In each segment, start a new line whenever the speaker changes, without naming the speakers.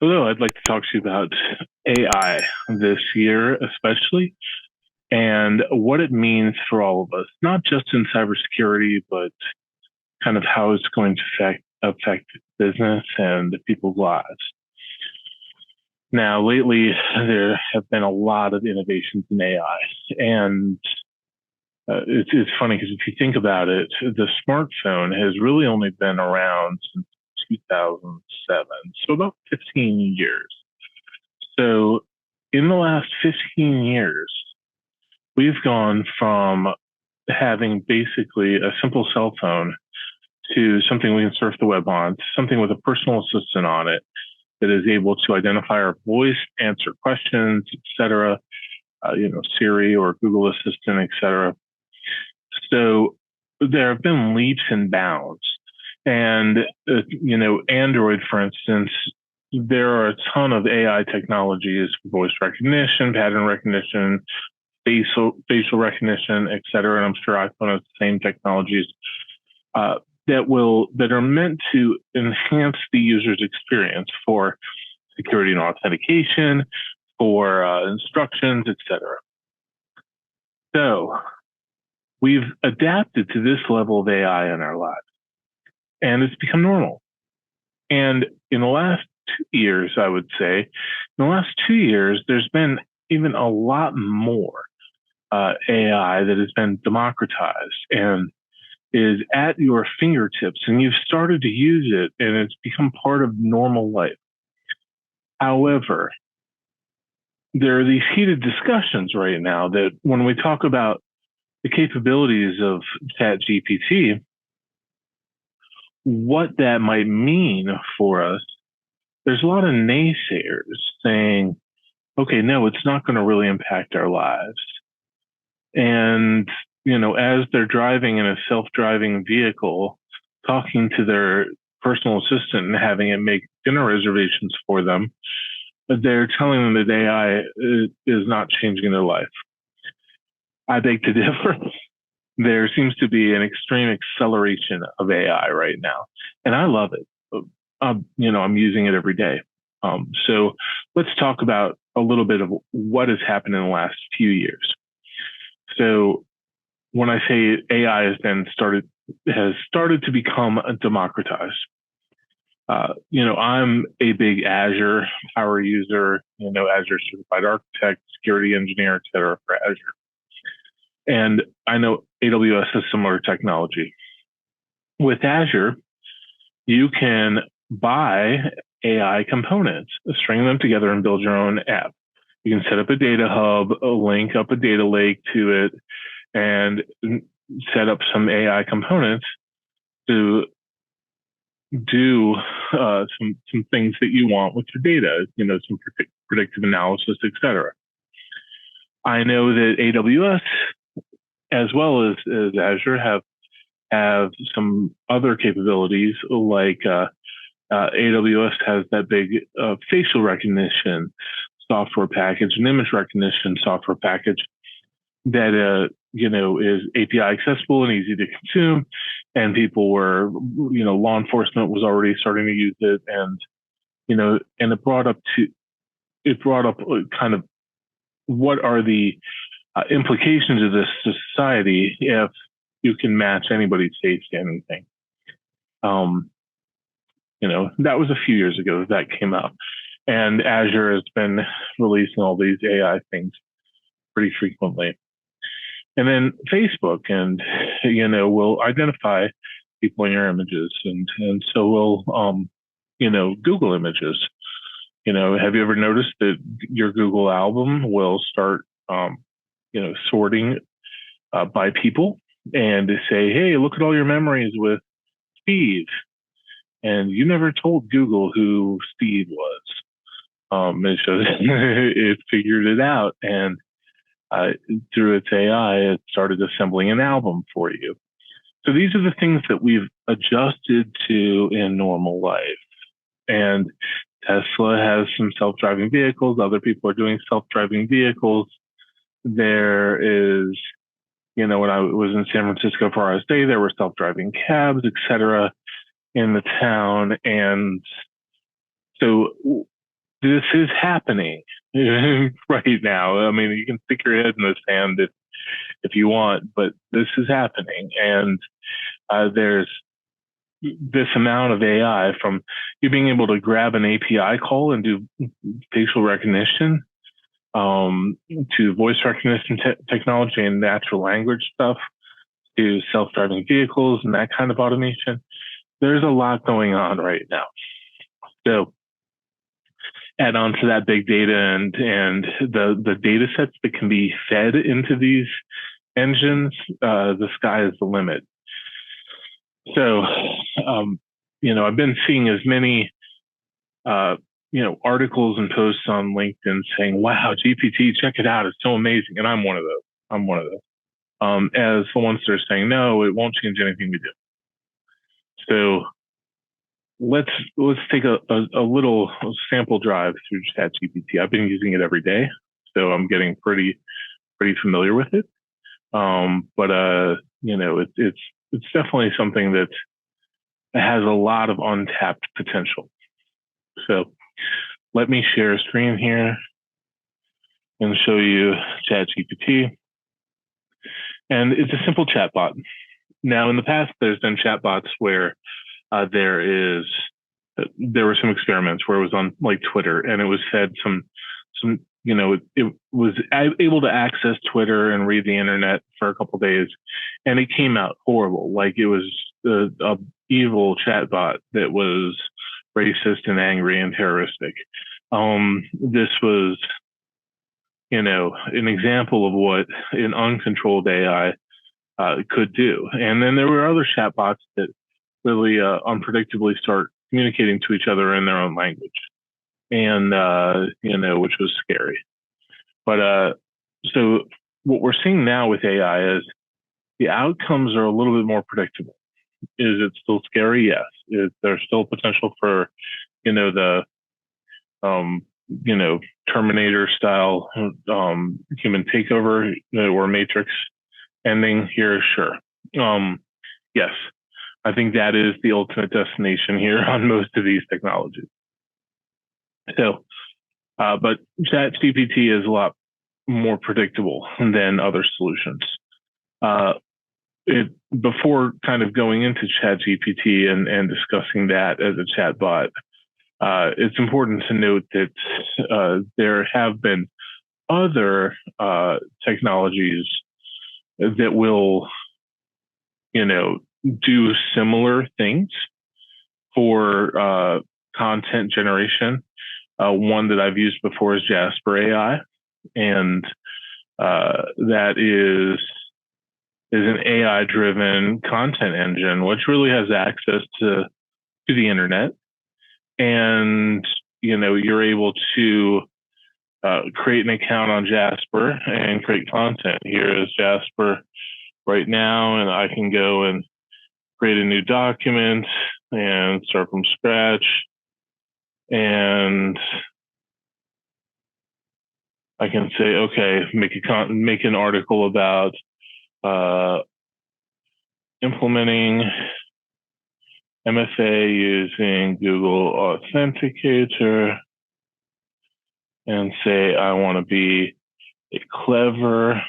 Hello, I'd like to talk to you about AI this year, especially, and what it means for all of us, not just in cybersecurity, but kind of how it's going to affect business and people's lives. Now, lately, there have been a lot of innovations in AI, and it's funny because if you think about it, the smartphone has really only been around since 2007, so about 15 years. So in the last 15 years, we've gone from having basically a simple cell phone to something we can surf the web on, to something with a personal assistant on it that is able to identify our voice, answer questions, etc. Siri or Google Assistant, etc. So there have been leaps and bounds. And, Android, for instance, there are a ton of AI technologies, voice recognition, pattern recognition, facial recognition, et cetera. And I'm sure iPhone has the same technologies that are meant to enhance the user's experience for security and authentication, for instructions, et cetera. So we've adapted to this level of AI in our lives, and it's become normal. And in the last 2 years, I would say, in the last 2 years, there's been even a lot more AI that has been democratized and is at your fingertips, and you've started to use it, and it's become part of normal life. However, there are these heated discussions right now that when we talk about the capabilities of ChatGPT, what that might mean for us, there's a lot of naysayers saying, okay, no, it's not going to really impact our lives. And, as they're driving in a self-driving vehicle, talking to their personal assistant and having it make dinner reservations for them, they're telling them that AI is not changing their life. I beg to differ. There seems to be an extreme acceleration of AI right now, and I love it. I'm using it every day. So let's talk about a little bit of what has happened in the last few years. So when I say AI has started to become democratized, I'm a big Azure power user, Azure certified architect, security engineer, et cetera, for Azure. And I know AWS has similar technology. With Azure, you can buy AI components, string them together, and build your own app. You can set up a data hub, link up a data lake to it, and set up some AI components to do some things that you want with your data, some predictive analysis, et cetera. I know that AWS, as well as Azure, have some other capabilities, like AWS has that big facial recognition software package, an image recognition software package that is API accessible and easy to consume, and people were, law enforcement was already starting to use it, and it brought up kind of what are the implications of this society if you can match anybody's face to anything. That was a few years ago that came out, and Azure has been releasing all these AI things pretty frequently. And then Facebook, and will identify people in your images, and so will Google images. Have you ever noticed that your Google album will start sorting by people, and to say, hey, look at all your memories with Steve, and you never told Google who Steve was. It figured it out, and through its AI, it started assembling an album for you. So these are the things that we've adjusted to in normal life. And Tesla has some self-driving vehicles. Other people are doing self-driving vehicles. There is, when I was in San Francisco for our stay, there were self-driving cabs, et cetera, in the town. And so this is happening right now. I mean, you can stick your head in the sand if you want, but this is happening. And there's this amount of AI, from you being able to grab an API call and do facial recognition, to voice recognition technology and natural language stuff, to self-driving vehicles and that kind of automation. There's a lot going on right now. So add on to that big data and the data sets that can be fed into these engines, the sky is the limit. So, I've been seeing as many, articles and posts on LinkedIn saying, wow, GPT, check it out. It's so amazing. And I'm one of those. As the ones that are saying, no, it won't change anything we do. So let's take a little sample drive through ChatGPT. I've been using it every day, so I'm getting pretty familiar with it. It's definitely something that has a lot of untapped potential. So let me share a screen here and show you ChatGPT. And it's a simple chatbot. Now, in the past, there's been chatbots where there were some experiments where it was on like Twitter, and it was fed it was able to access Twitter and read the internet for a couple of days, and it came out horrible. Like it was a evil chatbot that was racist and angry and terroristic. This was, an example of what an uncontrolled AI could do. And then there were other chatbots that really unpredictably start communicating to each other in their own language, and which was scary. But so what we're seeing now with AI is the outcomes are a little bit more predictable. Is it still scary? Yes. Is there still potential for the Terminator style human takeover or Matrix ending here? Sure. Yes. I think that is the ultimate destination here on most of these technologies. So, but ChatGPT is a lot more predictable than other solutions. Before kind of going into ChatGPT and discussing that as a chatbot, it's important to note that there have been other technologies that will, do similar things for content generation. One that I've used before is Jasper.ai, and that is an AI-driven content engine, which really has access to the internet, and you're able to create an account on Jasper and create content. Here is Jasper right now, and I can go and create a new document and start from scratch, and I can say, okay, make an article about implementing MFA using Google Authenticator, and say I want to be a clever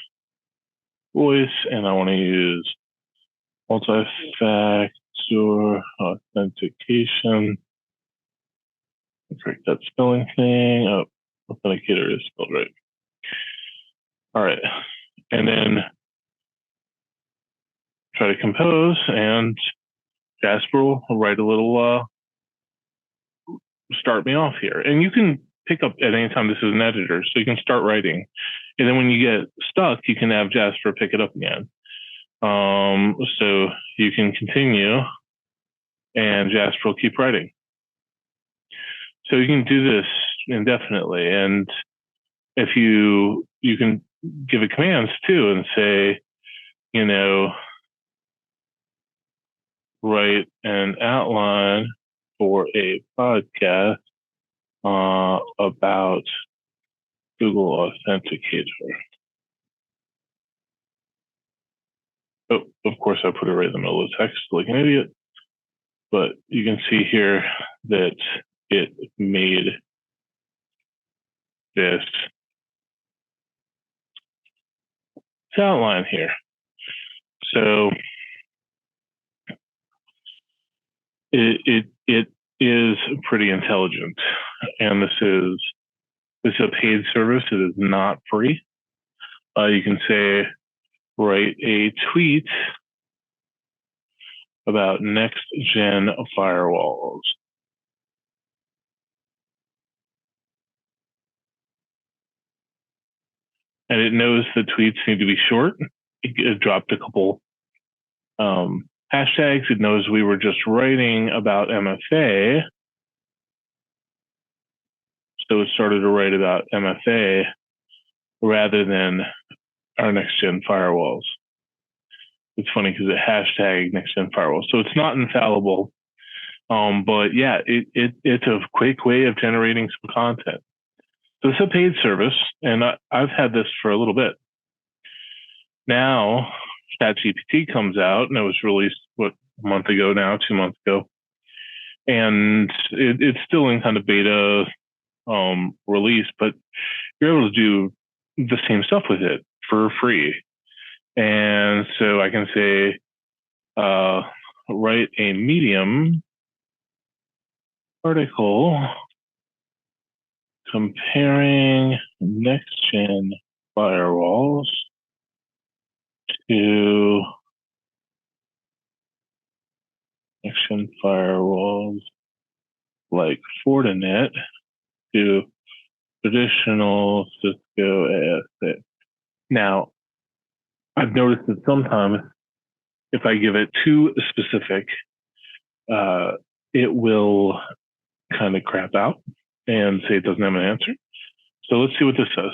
voice, and I want to use multi-factor authentication. Correct that spelling thing. Oh, authenticator is spelled right. All right. And then try to compose, and Jasper will write a little start me off here. And you can pick up at any time. This is an editor, so you can start writing. And then when you get stuck, you can have Jasper pick it up again. So you can continue, and Jasper will keep writing. So you can do this indefinitely. And if you can give it commands too and say, write an outline for a podcast about Google Authenticator. Oh, of course, I put it right in the middle of the text like an idiot. But you can see here that it made this outline here. So it is pretty intelligent, and this is a paid service. It is not free. You can say, write a tweet about next gen firewalls. And it knows the tweets need to be short. It dropped a couple hashtags. It knows we were just writing about MFA. So it started to write about MFA rather than our next gen firewalls. It's funny because it hashtagged next gen firewalls. So it's not infallible. But yeah, it's a quick way of generating some content. So it's a paid service, and I've had this for a little bit. Now, ChatGPT comes out, and it was released, a month ago now, 2 months ago. And it's still in kind of beta release, but you're able to do the same stuff with it for free. And so I can say, write a Medium article comparing next-gen firewalls to next-gen firewalls like Fortinet to traditional Cisco ASA. Now, I've noticed that sometimes if I give it too specific, it will kind of crap out and say it doesn't have an answer. So let's see what this says.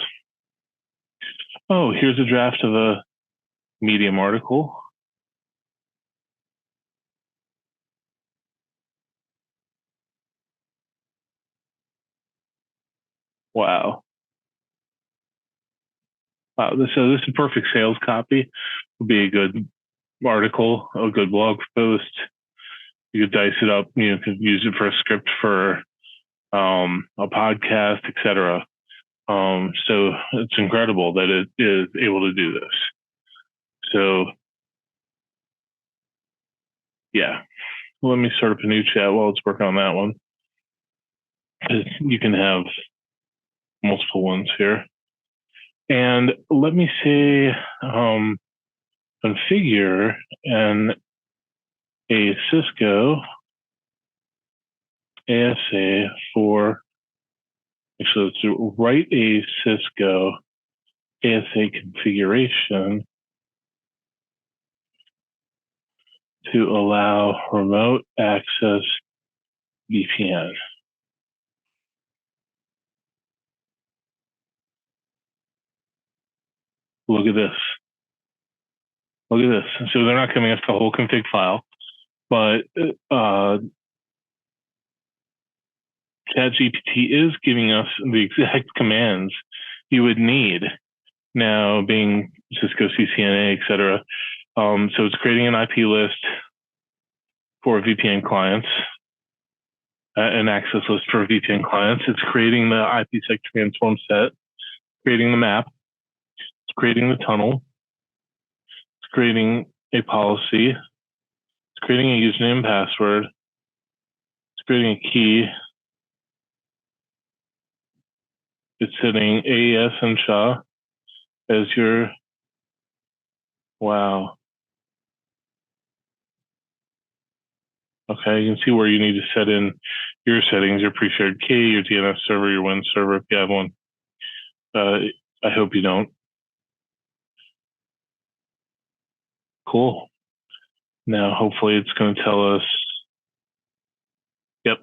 Oh, here's a draft of a Medium article. Wow. Wow. So this is perfect sales copy. Would be a good article, a good blog post. You could dice it up. You could use it for a script for a podcast, etc. So it's incredible that it is able to do this. So yeah, let me start up a new chat while it's working on that one. You can have multiple ones here. And let me say, configure a Cisco ASA for, actually, let's write a Cisco ASA configuration to allow remote access VPN. Look at this. Look at this. So they're not giving us the whole config file, but ChatGPT is giving us the exact commands you would need. Now, being Cisco CCNA, etc. So it's creating an IP list for VPN clients, an access list for VPN clients. It's creating the IPsec transform set, creating the map, it's creating the tunnel, it's creating a policy, it's creating a username and password, it's creating a key, it's setting AES and SHA as your, wow. Okay, you can see where you need to set in your settings, your pre-shared key, your DNS server, your Win server, if you have one. I hope you don't. Cool. Now, hopefully it's going to tell us, yep,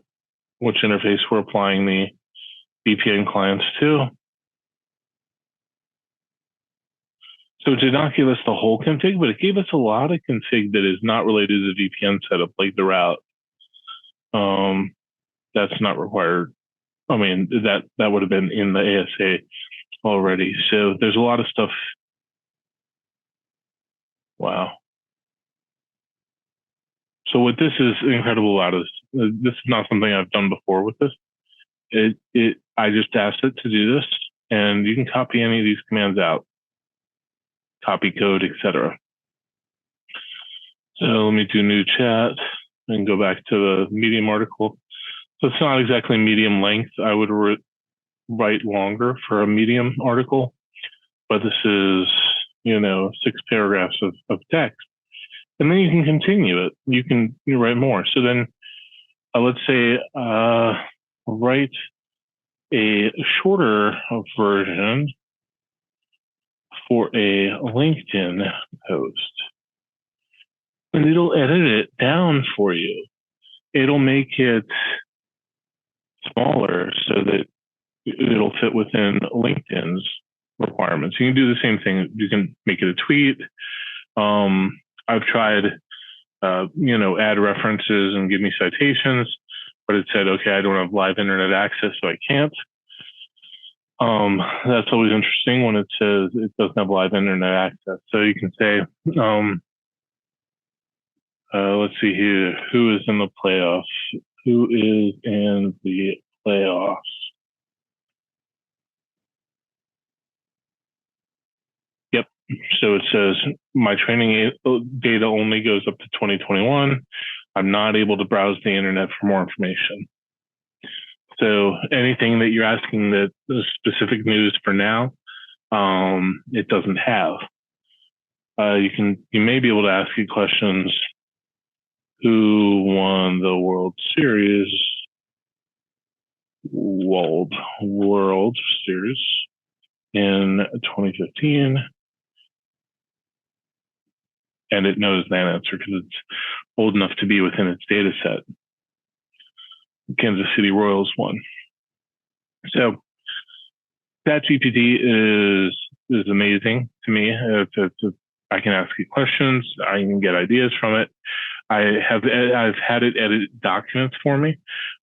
which interface we're applying the VPN clients to. So it did not give us the whole config, but it gave us a lot of config that is not related to the VPN setup, like the route. That's not required. I mean, that would have been in the ASA already. So there's a lot of stuff. Wow. So what this is incredible about is this is not something I've done before with this. I just asked it to do this, And you can copy any of these commands out, copy code, etc. So let me do new chat and go back to the Medium article. So it's not exactly medium length. I would write longer for a Medium article, but this is, 6 paragraphs of text. And then you can continue it. You write more. So then let's say write a shorter version for a LinkedIn post. And it'll edit it down for you. It'll make it smaller so that it'll fit within LinkedIn's requirements. You can do the same thing. You can make it a tweet. I've tried, add references and give me citations, but it said, okay, I don't have live internet access, so I can't. That's always interesting when it says it doesn't have live internet access. So you can say, let's see here, who is in the playoffs? Who is in the playoffs? Yep. So it says my training data only goes up to 2021. I'm not able to browse the internet for more information. So anything that you're asking that the specific news for now, it doesn't have. You may be able to ask you questions. Who won the World Series? World Series in 2015. And it knows that answer because it's old enough to be within its data set. Kansas City Royals won. So ChatGPT is amazing to me. I can ask it questions. I can get ideas from it. I've had it edit documents for me,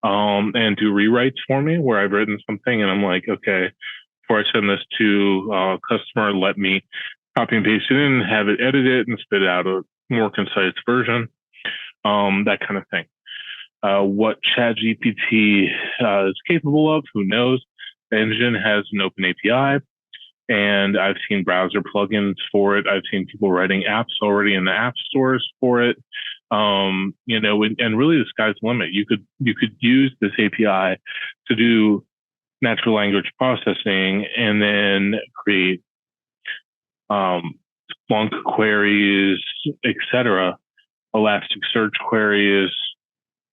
and do rewrites for me where I've written something and I'm like, okay, before I send this to a customer, let me copy and paste it in, have it edit it and spit out a more concise version, that kind of thing. What ChatGPT is capable of, who knows? The engine has an open API, and I've seen browser plugins for it. I've seen people writing apps already in the app stores for it. And really the sky's the limit. You could use this API to do natural language processing and then create Splunk queries, etc., Elasticsearch queries.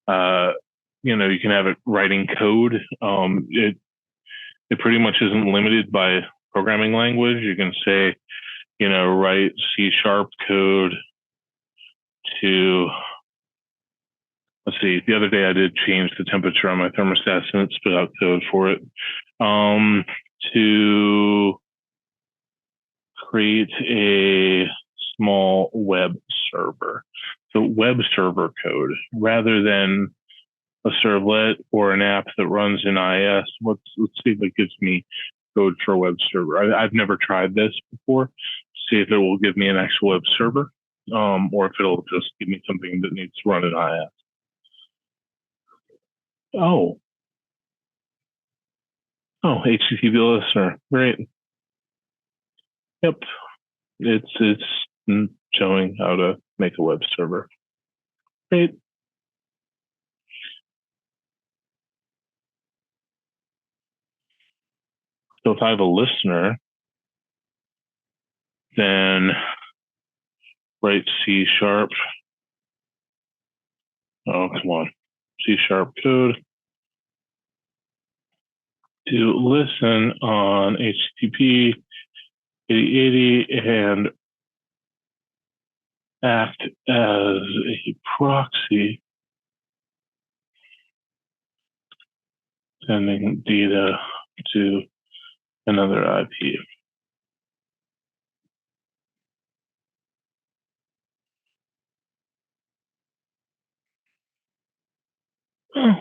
You can have it writing code. It pretty much isn't limited by programming language. You can say, write C# code to, let's see, the other day I did change the temperature on my thermostat and it spit out code for it, to create a small web server. So web server code rather than a servlet or an app that runs in IIS. Let's see if it gives me code for a web server. I've never tried this before. See if it will give me an actual web server, or if it'll just give me something that needs to run in IIS. Oh, HTTP listener, great. Yep, it's showing how to make a web server. Great. So if I have a listener, then write C#. Oh, come on. C# code to listen on HTTP 8080 and act as a proxy, sending data to another IP. Oh,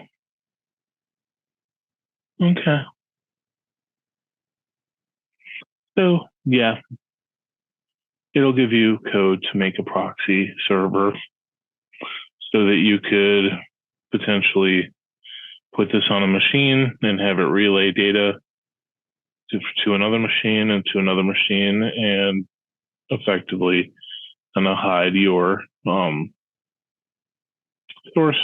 okay. So yeah, it'll give you code to make a proxy server so that you could potentially put this on a machine and have it relay data to another machine and to another machine, and effectively kind of hide your source.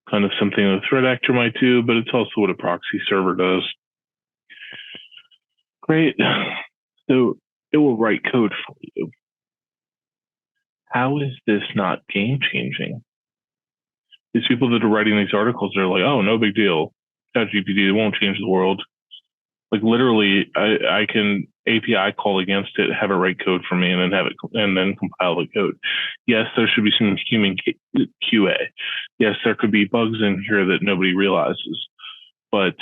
Kind of something a threat actor might do, but it's also what a proxy server does. Great. So it will write code for you. How is this not game changing? These people that are writing these articles are like, oh, no big deal. ChatGPT won't change the world. Like literally, I can API call against it, have it write code for me, and then compile the code. Yes, there should be some human QA. Yes, there could be bugs in here that nobody realizes. But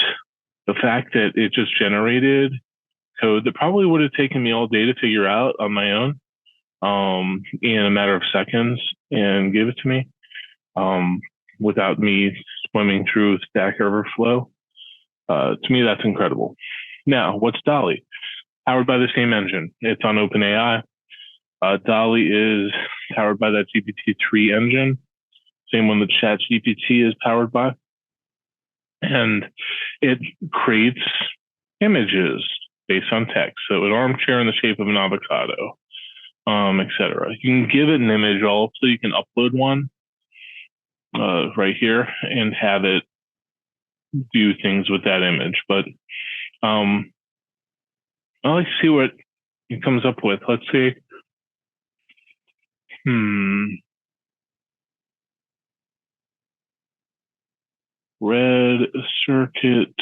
the fact that it just generated code that probably would have taken me all day to figure out on my own, in a matter of seconds, and give it to me, without me swimming through Stack Overflow. To me, that's incredible. Now, what's DALL-E? Powered by the same engine. It's on OpenAI. DALL-E is powered by that GPT-3 engine, same one that ChatGPT is powered by. And it creates images based on text. So an armchair in the shape of an avocado, etc. You can give it an image also. You can upload one right here and have it do things with that image. But I like to see what it comes up with. Let's see. Red circuit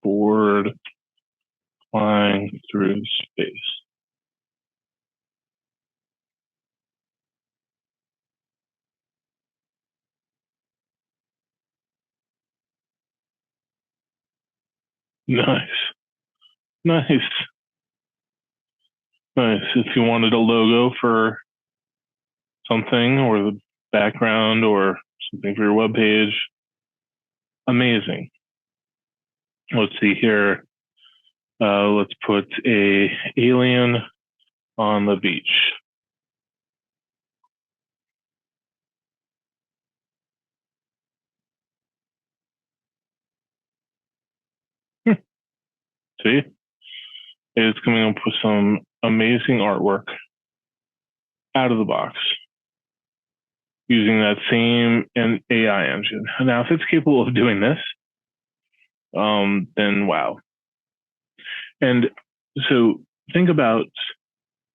board flying through space. Nice. Nice. Nice. If you wanted a logo for something, or the background, or something for your web page, amazing. Let's see here. Let's put a alien on the beach. See? It's coming up with some amazing artwork out of the box using that same AI engine. Now, if it's capable of doing this, then wow. And so think about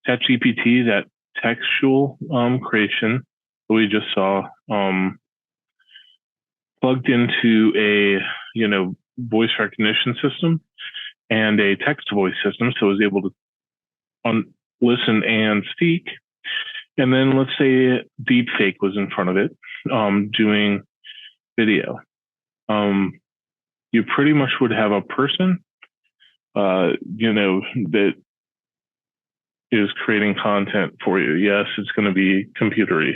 ChatGPT, that textual creation that we just saw, plugged into a voice recognition system and a text to voice system, so it was able to listen and speak. And then let's say deepfake was in front of it, doing video. You pretty much would have a person, that is creating content for you. Yes, it's going to be computery,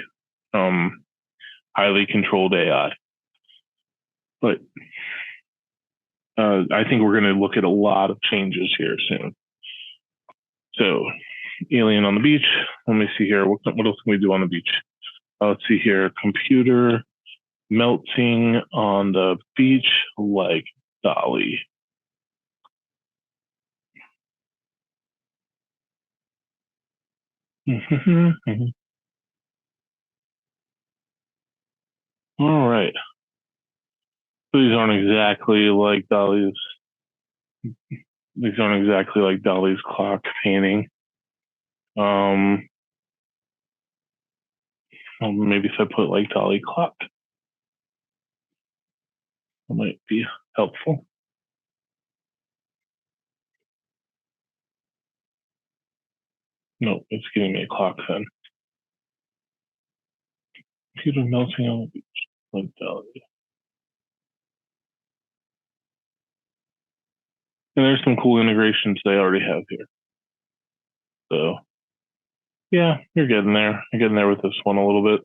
highly controlled AI. But I think we're going to look at a lot of changes here soon. So, alien on the beach. Let me see here. What else can we do on the beach? Let's see here. Computer melting on the beach like DALL-E. All right. These aren't exactly like DALL-E's. These aren't exactly like DALL-E's clock painting. Maybe if I put like DALL-E clock, that might be helpful. No, it's giving me a clock then. Computer melting on the beach like DALL-E. And there's some cool integrations they already have here. So yeah, you're getting there. You're getting there with this one a little bit.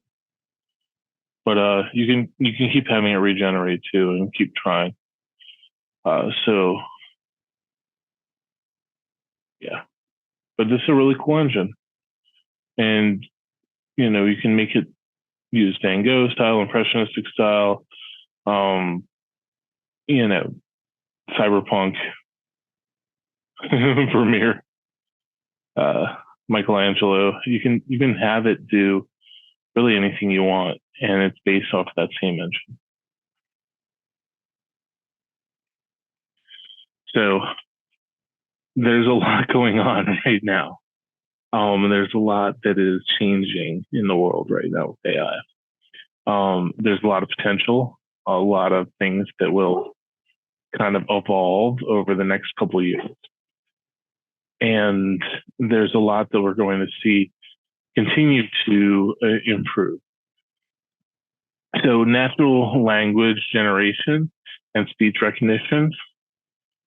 But you can keep having it regenerate too and keep trying. So yeah. But this is a really cool engine. And you can make it use Van Gogh style, impressionistic style, um, you know, cyberpunk, Vermeer, uh, Michelangelo. You can have it do really anything you want, and it's based off that same engine. So there's a lot going on right now. There's a lot that is changing in the world right now with AI. There's a lot of potential, a lot of things that will kind of evolve over the next couple of years. And there's a lot that we're going to see continue to improve. So natural language generation and speech recognition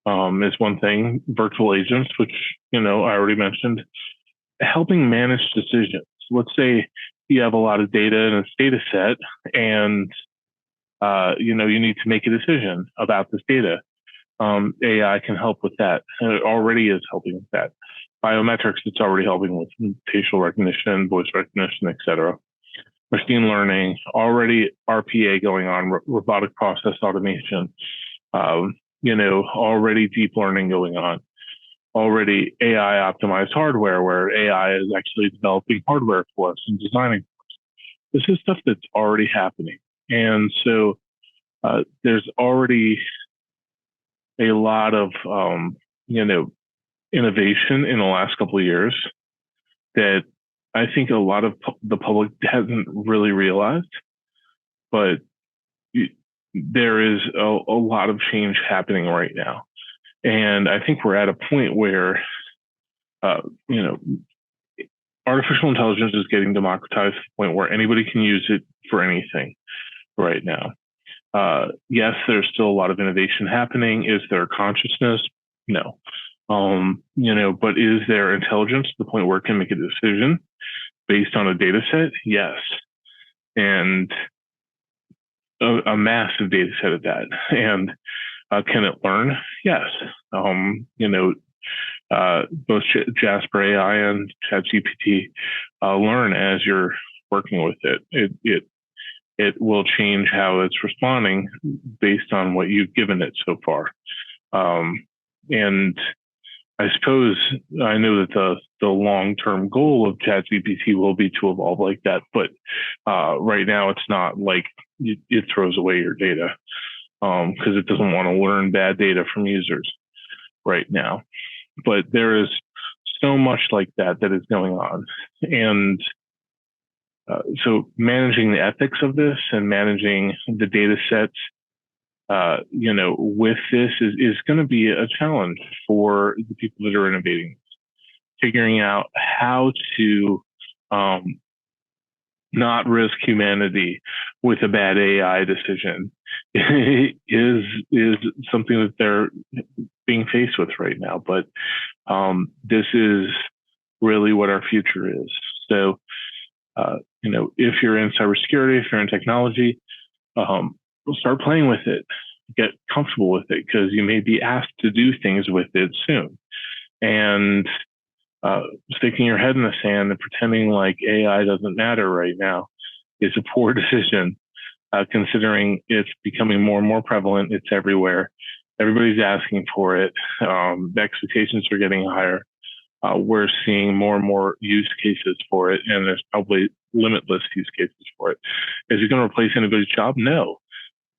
is one thing. Virtual agents, which, I already mentioned, helping manage decisions. Let's say you have a lot of data in a data set and, you need to make a decision about this data. AI can help with that. And it already is helping with that. Biometrics, it's already helping with facial recognition, voice recognition, etc. Machine learning, already RPA going on, robotic process automation, already deep learning going on, already AI optimized hardware where AI is actually developing hardware for us and designing for us. This is stuff that's already happening. And so there's already a lot of, innovation in the last couple of years that I think a lot of the public hasn't really realized, but there is a lot of change happening right now. And I think we're at a point where, artificial intelligence is getting democratized to the point where anybody can use it for anything right now. Yes, there's still a lot of innovation happening. Is there consciousness? No. But is there intelligence to the point where it can make a decision based on a data set? Yes. And a massive data set of that. And can it learn? Yes. Both Jasper.ai and ChatGPT learn as you're working with it. It will change how it's responding based on what you've given it so far. And I suppose I know that the long-term goal of ChatGPT will be to evolve like that, but right now it's not like it throws away your data because it doesn't want to learn bad data from users right now. But there is so much like that is going on. And so managing the ethics of this and managing the data sets, with this is going to be a challenge for the people that are innovating, figuring out how to not risk humanity with a bad AI decision is something that they're being faced with right now. But this is really what our future is. So, if you're in cybersecurity, if you're in technology, start playing with it, get comfortable with it, because you may be asked to do things with it soon. And sticking your head in the sand and pretending like AI doesn't matter right now is a poor decision, considering it's becoming more and more prevalent. It's everywhere. Everybody's asking for it. The expectations are getting higher. We're seeing more and more use cases for it, and there's probably limitless use cases for it. Is it going to replace anybody's job? No.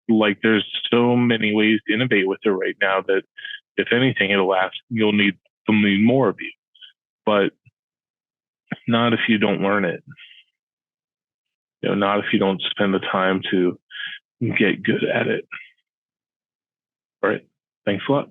Like, there's so many ways to innovate with it right now that, if anything, you'll need more of you, but not if you don't learn it. Not if you don't spend the time to get good at it. All right. Thanks a lot.